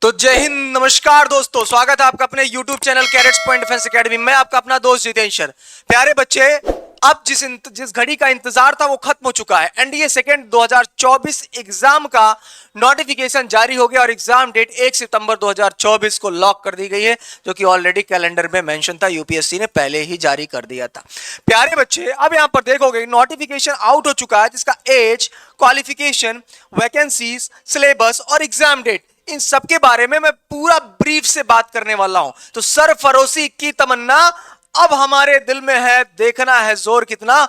तो जय हिंद, नमस्कार दोस्तों, स्वागत है आपका अपने YouTube channel cadets point defence academy में। आपका अपना दोस्त जितेंद्र। प्यारे बच्चे, अब जिस घड़ी का इंतजार था वो खत्म हो चुका है। एनडीए सेकेंड 2024 एग्जाम का नोटिफिकेशन जारी हो गया और एग्जाम डेट 1 सितंबर 2024 को लॉक कर दी गई है, जो कि ऑलरेडी कैलेंडर में मेंशन था। यूपीएससी ने पहले ही जारी कर दिया था। प्यारे बच्चे, अब यहां पर देखोगे नोटिफिकेशन आउट हो चुका है, जिसका एज, क्वालिफिकेशन, वैकेंसीज, सिलेबस और एग्जाम डेट, इन सब के बारे में मैं पूरा ब्रीफ से बात करने वाला हूं। तो सरफरोशी की तमन्ना अब हमारे दिल में है, देखना है जोर कितना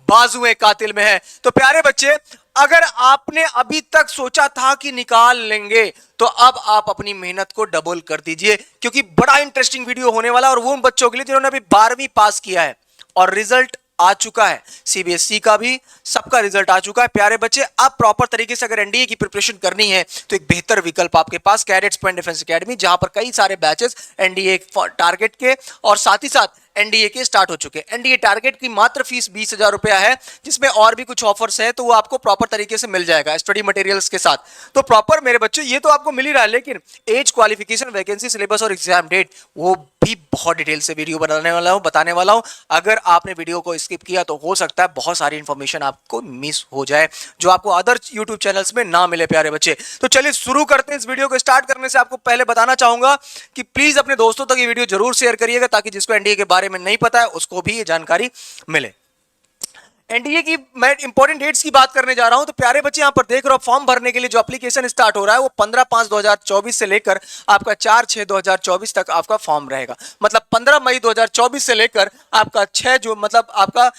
बाजुए कातिल में है। तो प्यारे बच्चे, अगर आपने अभी तक सोचा था कि निकाल लेंगे, तो अब आप अपनी मेहनत को डबल कर दीजिए, क्योंकि बड़ा इंटरेस्टिंग वीडियो होने वाला है। और वो उन बच्चों के लिए जिन्होंने अभी 12वीं पास किया है और रिजल्ट आ चुका है, सीबीएसई का भी, सबका रिजल्ट आ चुका है। प्यारे बच्चे, आप प्रॉपर तरीके से अगर एनडीए की प्रिपरेशन करनी है तो एक बेहतर विकल्प आपके पास कैडेट्स पॉइंट डिफेंस एकेडमी, जहां पर कई सारे बैचेस एनडीए टारगेट के और साथ ही साथ एनडीए के स्टार्ट हो चुके हैं। एनडीए टारगेट की मात्र फीस 20,000 रुपया है, जिसमें और भी कुछ ऑफर्स है, तो वो आपको प्रॉपर तरीके से मिल जाएगा स्टडी मटेरियल्स के साथ। तो प्रॉपर मेरे बच्चे, ये तो आपको मिल ही रहा है, लेकिन एज, क्वालिफिकेशन, वैकेंसी, सिलेबस और एग्जाम डेट, वो भी बहुत डिटेल से वीडियो बताने वाला हूं। अगर आपने वीडियो को स्किप किया तो हो सकता है बहुत सारी इंफॉर्मेशन आपको मिस हो जाए, जो आपको अदर यूट्यूब चैनल्स में ना मिले। प्यारे बच्चे, तो चलिए शुरू करते हैं। इस वीडियो को स्टार्ट करने से आपको पहले बताना चाहूंगा कि प्लीज अपने दोस्तों तक ये वीडियो जरूर शेयर करिएगा, ताकि जिसको एनडीए के बारे में नहीं पता है उसको भी ये जानकारी मिले। एनडीए की मैं इंपॉर्टेंट डेट्स की बात करने जा रहा हूं। तो प्यारे बच्चे, यहां पर देख रहे हो, फॉर्म भरने के लिए जो एप्लीकेशन स्टार्ट हो रहा है वो 15/5/2024 से लेकर आपका 4/6/2024 तक आपका फॉर्म रहेगा। मतलब 15 मई 2024 से लेकर आपका 6 जून, मतलब आपका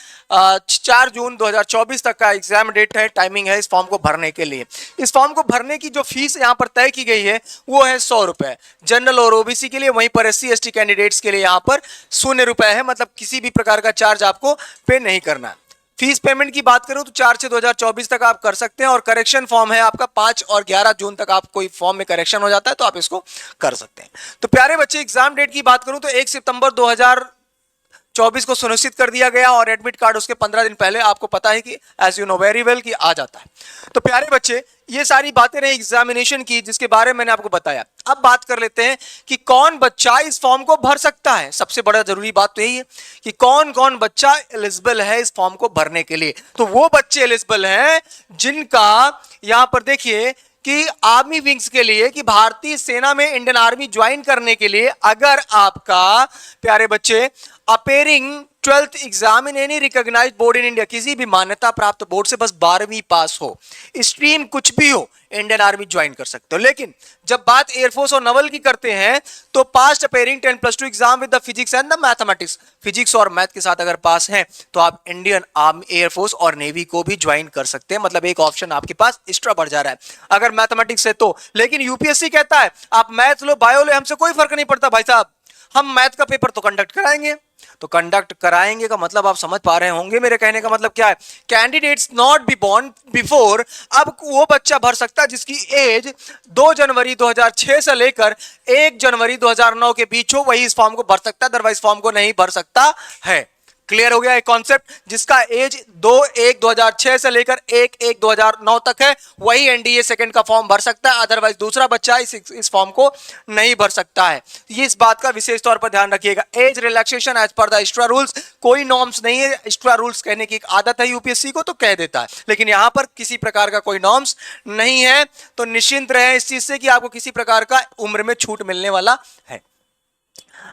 4 जून 2024 तक का एग्जाम डेट है, टाइमिंग है इस फॉर्म को भरने के लिए। इस फॉर्म को भरने की जो फीस यहां पर तय की गई है वो है 100 रुपए जनरल और ओबीसी के लिए। वहीं पर SC/ST कैंडिडेट्स के लिए यहां पर 0 रुपए है, मतलब किसी भी प्रकार का चार्ज आपको पे नहीं करना है। फीस पेमेंट की बात करूं तो 4/6/2024 तक आप कर सकते हैं। और करेक्शन फॉर्म है आपका 5 और 11 जून तक, आप कोई फॉर्म में करेक्शन हो जाता है तो आप इसको कर सकते हैं। तो प्यारे बच्चे, एग्जाम डेट की बात करूं तो 1 सितंबर 2024 को सुनिश्चित कर दिया गया, और एडमिट कार्ड उसके 15 दिन पहले, आपको पता है कि as you know very well कि आ जाता है। तो प्यारे बच्चे, ये सारी बातें रही एग्जामिनेशन की, जिसके बारे में मैंने आपको बताया। अब बात कर लेते हैं कि कौन बच्चा इस फॉर्म को भर सकता है। सबसे बड़ा जरूरी बात तो यही है कि कौन कौन बच्चा एलिजिबल है इस फॉर्म को भरने के लिए। तो वो बच्चे एलिजिबल हैं जिनका, यहां पर देखिए कि आर्मी विंग्स के लिए, कि भारतीय सेना में इंडियन आर्मी ज्वाइन करने के लिए, अगर आपका प्यारे बच्चे appearing 12th exam in any recognized board in India, किसी भी मान्यता प्राप्त बोर्ड से बस 12वीं पास हो, स्ट्रीम कुछ भी हो, इंडियन आर्मी ज्वाइन कर सकते हो। लेकिन जब बात एयरफोर्स और नवल की करते हैं तो past appearing 10+2 exam with the physics and the mathematics, physics और मैथ के साथ अगर पास हैं तो आप इंडियन आर्मी, एयरफोर्स और नेवी को भी ज्वाइन कर सकते हैं। मतलब एक ऑप्शन आपके पास एक्स्ट्रा बढ़ जा रहा है अगर मैथमेटिक्स है तो। लेकिन यूपीएससी कहता है आप मैथ लो, बायो लो, हमसे कोई फर्क नहीं पड़ता भाई साहब, हम मैथ का पेपर तो कंडक्ट कराएंगे। तो कंडक्ट कराएंगे का मतलब आप समझ पा रहे होंगे मेरे कहने का मतलब क्या है। Candidates not be born before, अब वो बच्चा भर सकता है जिसकी एज 2 जनवरी 2006 से लेकर 1 जनवरी 2009 के बीच हो, वही इस फॉर्म को भर सकता है, अदरवाइज फॉर्म को नहीं भर सकता है। क्लियर हो गया एक कॉन्सेप्ट। जिसका एज 2/1/2006 से लेकर 1/1/2009 तक है, वही एनडीए सेकंड का फॉर्म भर सकता है, अदरवाइज दूसरा बच्चा इस फॉर्म को नहीं भर सकता है। ये इस बात का विशेष तौर पर ध्यान रखिएगा। Age relaxation as per the extra rules, कोई नॉर्म्स नहीं है। एक्स्ट्रा रूल्स कहने की एक आदत है यूपीएससी को, तो कह देता है, लेकिन यहां पर किसी प्रकार का कोई नॉर्म्स नहीं है। तो निश्चिंत रहे इस चीज से कि आपको किसी प्रकार का उम्र में छूट मिलने वाला है।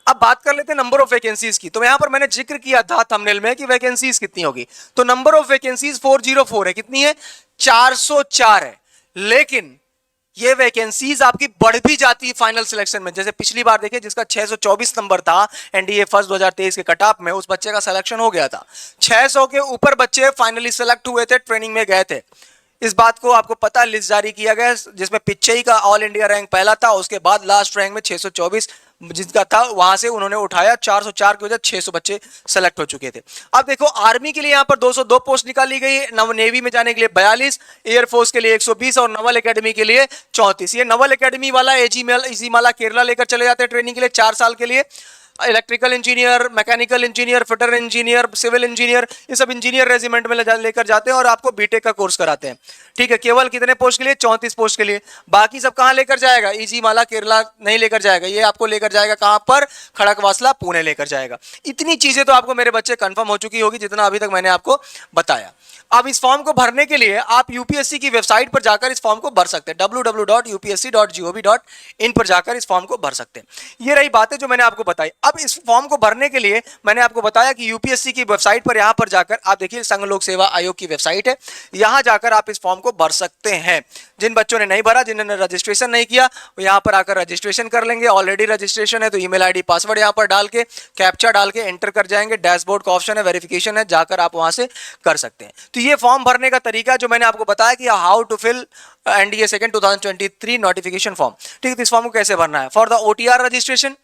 अब बात कर लेते हैं नंबर ऑफ वैकेंसीज की। तो यहां पर मैंने जिक्र किया था थंबनेल में कि वैकेंसीज कितनी होगी। तो नंबर ऑफ वैकेंसीज 404 है। कितनी है? 404 है। लेकिन ये वैकेंसीज आपकी बढ़ भी जाती है फाइनल सिलेक्शन में। जैसे पिछली बार देखिए, जिसका 624 नंबर था एनडीए फर्स्ट 2023 के कट ऑफ में, उस बच्चे का सिलेक्शन हो गया था। 600 के ऊपर बच्चे फाइनली सिलेक्ट हुए थे, ट्रेनिंग में गए थे। इस बात को आपको पता, लिस्ट जारी किया गया जिसमें पिछई का ऑल इंडिया रैंक पहला था, उसके बाद लास्ट रैंक में 624 जिसका था, वहां से उन्होंने उठाया 404 की वजह 600 बच्चे सेलेक्ट हो चुके थे। अब देखो, आर्मी के लिए यहां पर 202 पोस्ट निकाली गई है, नव नेवी में जाने के लिए 42, एयरफोर्स के लिए 120 और नवल एकेडमी के लिए 34। ये नवल एकेडमी वाला एजीमाला केरला लेकर चले जाते हैं ट्रेनिंग के लिए 4 साल के लिए। Electrical engineer, mechanical engineer, fitter engineer, civil engineer, ये सब इंजीनियर रेजिमेंट में लेकर जाते हैं और आपको बीटेक का कोर्स कराते हैं। ठीक है, केवल कितने पोस्ट के लिए? 34 पोस्ट के लिए। बाकी सब कहां लेकर जाएगा? इजी माला केरला नहीं लेकर जाएगा, ये आपको लेकर जाएगा कहां पर? खड़कवासला पुणे लेकर जाएगा। इतनी चीजें तो आपको मेरे बच्चे कंफर्म हो चुकी होगी जितना अभी तक मैंने आपको बताया। अब इस फॉर्म को भरने के लिए आप यूपीएससी की वेबसाइट पर जाकर इस फॉर्म को भर सकते हैं, www.upsc.gov.in पर जाकर इस फॉर्म को भर सकते हैं। ये रही बातें जो मैंने आपको बताई। अब इस फॉर्म को भरने के लिए मैंने आपको बताया कि यूपीएससी की वेबसाइट पर यहां पर जाकर आप देखिए, संघ लोक सेवा आयोग की वेबसाइट है, यहां जाकर आप इस फॉर्म को भर सकते हैं। जिन बच्चों ने नहीं भरा, जिन्होंने रजिस्ट्रेशन नहीं किया, वो यहां पर आकर रजिस्ट्रेशन कर लेंगे। ऑलरेडी रजिस्ट्रेशन है तो ईमेल आईडी पासवर्ड यहां पर डाल के, कैप्चा डाल के एंटर कर जाएंगे। डैशबोर्ड का ऑप्शन है, वेरिफिकेशन है, जाकर आप वहां से कर सकते हैं। तो ये फॉर्म भरने का तरीका जो मैंने आपको बताया कि how to fill NDA second 2023 notification form. ठीक है, तो इस फॉर्म को कैसे भरना है? For the OTR registration,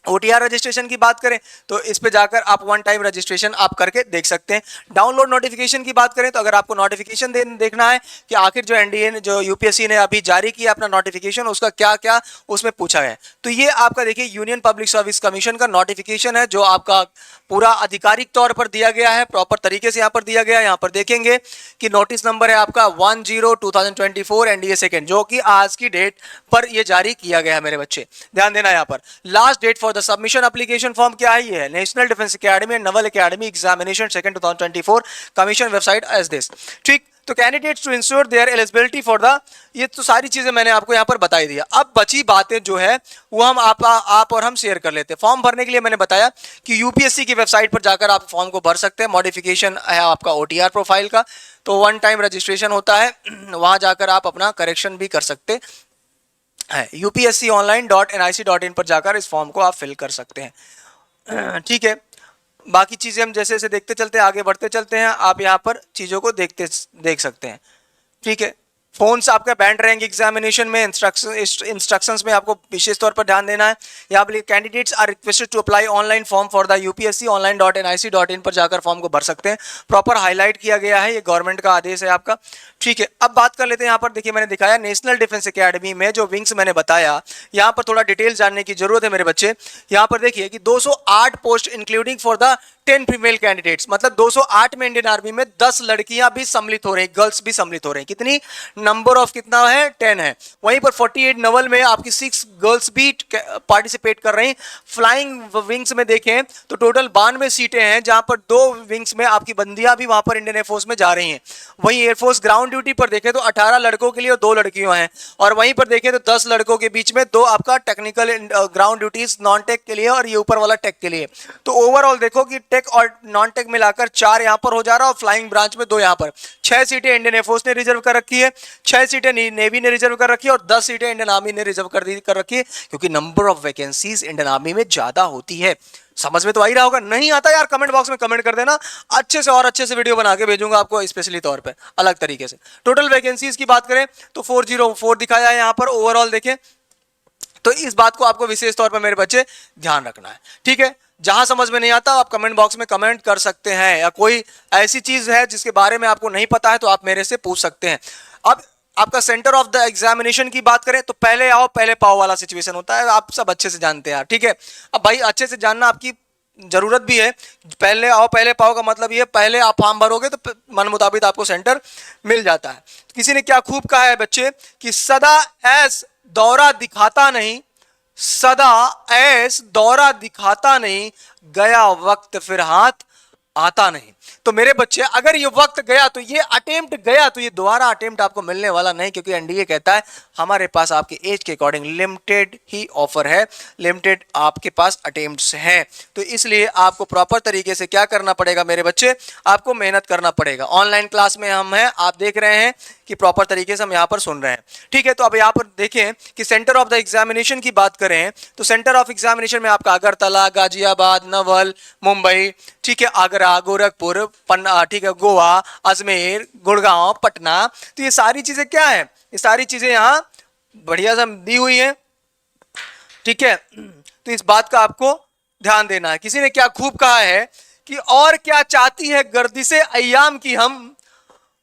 OTR registration की बात करें तो इस पे जाकर आप वन टाइम रजिस्ट्रेशन आप करके देख सकते हैं। डाउनलोड नोटिफिकेशन की बात करें तो अगर आपको नोटिफिकेशन देखना है कि आखिर जो एनडीए ने, जो यूपीएससी ने अभी जारी किया अपना नोटिफिकेशन, उसका क्या क्या उसमें पूछा है, तो ये आपका देखिए यूनियन पब्लिक सर्विस कमीशन का नोटिफिकेशन है, जो आपका पूरा आधिकारिक तौर पर दिया गया है, प्रॉपर तरीके से यहाँ पर दिया गया है। यहाँ पर देखेंगे कि नोटिस नंबर है आपका 10/2024 एनडीए सेकंड, जो कि आज की डेट पर ये जारी किया गया है मेरे बच्चे, ध्यान देना। यहाँ पर last date for the submission application form क्या है? ये है national defence academy and naval academy examination second 2024 commission website as this. ठीक, तो candidates to ensure their eligibility for the, ये तो सारी चीजें मैंने आपको यहाँ पर बताई दिया। अब बची बातें जो है वो हम आप और हम शेयर कर लेते हैं। फॉर्म भरने के लिए मैंने बताया कि यूपीएससी की वेबसाइट पर जाकर आप फॉर्म को भर सकते हैं। मॉडिफिकेशन है आपका ओटीआर प्रोफाइल का, तो वन टाइम रजिस्ट्रेशन होता है, वहां जाकर आप अपना करेक्शन भी कर सकते है। upsconline.nic.in पर जाकर इस फॉर्म को आप फिल कर सकते हैं। ठीक है, बाकी चीजें हम जैसे जैसे देखते चलते हैं, आगे बढ़ते चलते हैं, आप यहाँ पर चीजों को देख सकते हैं। ठीक है, फोन से आपका बैंड रहेंगे एग्जामिनेशन में। इंस्ट्रक्शंस में आपको विशेष तौर पर ध्यान देना है। यहाँ पर candidates are requested to apply online form for the UPSC online.nic.in पर जाकर फॉर्म को भर सकते हैं। प्रॉपर हाईलाइट किया गया है, ये गवर्नमेंट का आदेश है आपका। ठीक है, अब बात कर लेते हैं। यहाँ पर देखिए मैंने दिखाया नेशनल डिफेंस एकेडमी में जो विंग्स मैंने बताया, यहाँ पर थोड़ा डिटेल जानने की जरूरत है मेरे बच्चे। यहाँ पर देखिए कि 208 post including for the 10 female candidates, मतलब 208 में इंडियन आर्मी में 10 लड़कियां भी सम्मिलित हो रही हैं, गर्ल्स भी सम्मिलित हो रही हैं। कितनी? नंबर ऑफ कितना है? 10 है। वहीं पर 48 नवल में आपकी 6 गर्ल्स भी पार्टिसिपेट कर रही हैं। फ्लाइंग विंग्स में देखें तो टोटल 92 सीटें हैं, जहां पर 2 विंग्स में आपकी बंदियां भी वहां पर इंडियन एयरफोर्स में जा रही हैं। वहीं एयरफोर्स ग्राउंड ड्यूटी पर देखें तो 18 लड़कों के लिए और 2 लड़कियों हैं, और वहीं पर देखें तो 10 लड़कों के बीच में 2 आपका technical ground duties non tech के लिए और ये ऊपर वाला टेक के लिए। तो ओवरऑल देखो कि टेक और नॉन टेक मिलाकर 4 यहां पर हो जा रहा है, और फ्लाइंग ब्रांच में 2 यहां पर। 6 सीटें इंडियन एयरफोर्स ने रिजर्व कर रखी है, 6 सीटें नेवी ने रिजर्व कर रखी है, और 10 सीटें इंडियन आर्मी ने रिजर्व कर रखी है, क्योंकि number of vacancies Indian army में ज्यादा होती है। समझ में तो आ ही रहा होगा। नहीं आता यार, कमेंट बॉक्स में कमेंट कर देना, अच्छे से और अच्छे से वीडियो बना के भेजूंगा आपको स्पेशली तौर पे अलग तरीके से। टोटल वैकेंसीज की बात करें तो 404 दिखाया है यहाँ पर। ओवरऑल देखें तो इस बात को आपको विशेष तौर पर मेरे बच्चे ध्यान रखना है। ठीक है, जहां समझ में नहीं आता आप कमेंट बॉक्स में कमेंट कर सकते हैं, या कोई ऐसी चीज है जिसके बारे में आपको नहीं पता है तो आप मेरे से पूछ सकते हैं। अब आपका सेंटर ऑफ द एग्जामिनेशन की बात करें तो पहले आओ पहले पाओ वाला सिचुएशन होता है, आप सब अच्छे से जानते हैं यार। ठीक है, अब भाई अच्छे से जानना आपकी जरूरत भी है। पहले आओ पहले पाओ का मतलब ये, पहले आप फॉर्म भरोगे तो मन मुताबिक आपको सेंटर मिल जाता है। किसी ने क्या खूब कहा है बच्चे कि सदा ऐस दौरा दिखाता नहीं, सदा ऐस दौरा दिखाता नहीं, गया वक्त फिर हाथ आता नहीं। तो मेरे बच्चे अगर ये वक्त गया तो ये अटेम्प्ट गया तो ये दोबारा अटेम्प्ट आपको मिलने वाला नहीं, क्योंकि एनडीए कहता है हमारे पास आपके एज के अकॉर्डिंग लिमिटेड ही ऑफर है, लिमिटेड आपके पास अटेम्प्ट्स हैं। तो इसलिए आपको प्रॉपर तरीके से क्या करना पड़ेगा मेरे बच्चे, आपको मेहनत करना पड़ेगा। ऑनलाइन क्लास में हम हैं, आप देख रहे हैं कि प्रॉपर तरीके से हम यहाँ पर सुन रहे हैं। ठीक है, तो अब यहाँ पर देखें कि सेंटर ऑफ द एग्जामिनेशन की बात करें तो सेंटर ऑफ एग्जामिनेशन में आपका अगरतला, गाजियाबाद, नवल, मुंबई, ठीक है, आगरा, गोरखपुर, पन्ना, ठीक है, गोवा, अजमेर, गुड़गांव, पटना। तो ये सारी चीजें क्या है, ये सारी चीजें यहाँ बढ़िया से दी हुई हैं। ठीक है, तो इस बात का आपको ध्यान देना है। किसी ने क्या खूब कहा है कि और क्या चाहती है गर्दिशे अय्याम की हम,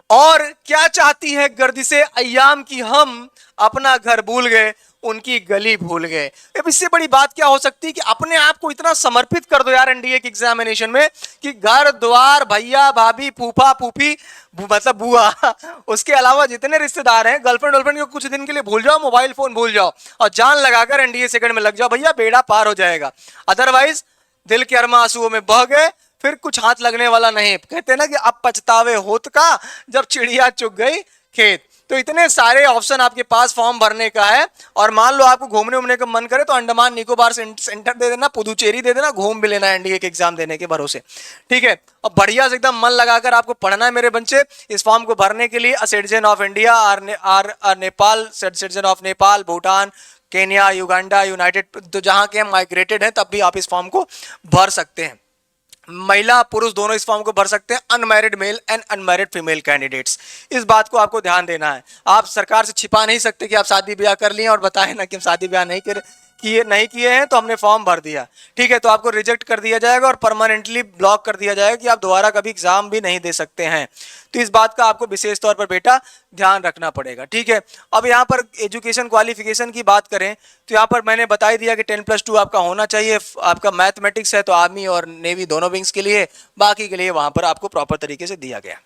और क्या चाहती है गर्दिशे अय्याम की हम, अपना घर भूल गए उनकी गली भूल गए। अब इससे बड़ी बात क्या हो सकती है कि अपने आप को इतना समर्पित कर दो यार एनडीए की एग्जामिनेशन में कि घर द्वार, भैया भाभी, फूफा फूफी, मतलब बुआ, उसके अलावा जितने रिश्तेदार हैं, गर्लफ्रेंड वर्लफ्रेंड को कुछ दिन के लिए भूल जाओ, मोबाइल फोन भूल जाओ और जान लगाकर एनडीए सेकंड में लग जाओ, भैया बेड़ा पार हो जाएगा। अदरवाइज दिल के अरमा आंसुओं में बह गए, फिर कुछ हाथ लगने वाला नहीं। कहते हैं ना कि अब पछतावे होत का जब चिड़िया चुग गई खेत। तो इतने सारे ऑप्शन आपके पास फॉर्म भरने का है, और मान लो आपको घूमने उमने का मन करे तो अंडमान निकोबार सेंटर दे देना, पुदुचेरी दे देना, घूम भी लेना एनडीए के एग्जाम देने के भरोसे। ठीक है, अब बढ़िया से एकदम मन लगाकर आपको पढ़ना है मेरे बच्चे। इस फॉर्म को भरने के लिए सिटीजन ऑफ इंडिया और Nepal, citizen of Nepal, Bhutan, Kenya, Uganda, United, तो जहां के हम माइग्रेटेड हैं तब भी आप इस फॉर्म को भर सकते हैं। महिला पुरुष दोनों इस फॉर्म को भर सकते हैं, unmarried male and unmarried female candidates. इस बात को आपको ध्यान देना है। आप सरकार से छिपा नहीं सकते कि आप शादी ब्याह कर लिए और बताएं ना कि हम शादी ब्याह नहीं किए हैं तो हमने फॉर्म भर दिया। ठीक है, तो आपको रिजेक्ट कर दिया जाएगा और परमानेंटली ब्लॉक कर दिया जाएगा कि आप दोबारा कभी एग्जाम भी नहीं दे सकते हैं। तो इस बात का आपको विशेष तौर पर बेटा ध्यान रखना पड़ेगा। ठीक है, अब यहाँ पर एजुकेशन क्वालिफिकेशन की बात करें तो यहाँ पर मैंने बता ही दिया कि 10+2 आपका होना चाहिए। आपका मैथमेटिक्स है तो आर्मी और नेवी दोनों विंग्स के लिए, बाकी के लिए वहां पर आपको प्रॉपर तरीके से दिया गया।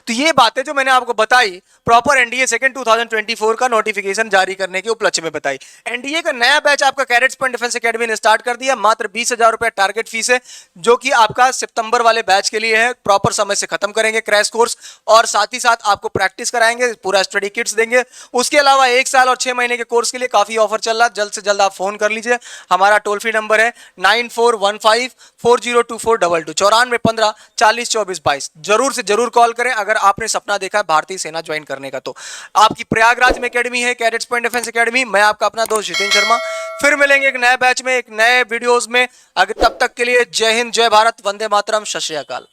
तो ये बातें जो मैंने आपको बताई प्रॉपर एनडीए सेकंड 2024 का नोटिफिकेशन जारी करने के उपलक्ष्य में बताई। एनडीए का नया बैच आपका कैडेट्स पॉइंट डिफेंस एकेडमी ने स्टार्ट कर दिया। मात्र 20,000 रुपए टारगेट फीस है, जो कि आपका सितंबर वाले बैच के लिए है। प्रॉपर समय से खत्म करेंगे क्रैश कोर्स, और साथ ही साथ आपको प्रैक्टिस कराएंगे, पूरा स्टडी किट्स देंगे। उसके अलावा 1 साल और 6 महीने के कोर्स के लिए काफी ऑफर चल रहा है। जल्द से जल्द आप फोन कर लीजिए। हमारा टोल फ्री नंबर है 9415402422, 9415402422। जरूर से जरूर कॉल करें अगर आपने सपना देखा है भारतीय सेना ज्वाइन करने का। तो आपकी प्रयागराज में एकेडमी है, कैडेट्स पॉइंट डिफेंस एकेडमी। मैं आपका अपना दोस्त जितेंद्र शर्मा। फिर मिलेंगे एक नए बैच में, एक नए वीडियोस में। अगर तब तक के लिए जय हिंद, जय भारत, वंदे मातरम, सत श्री अकाल।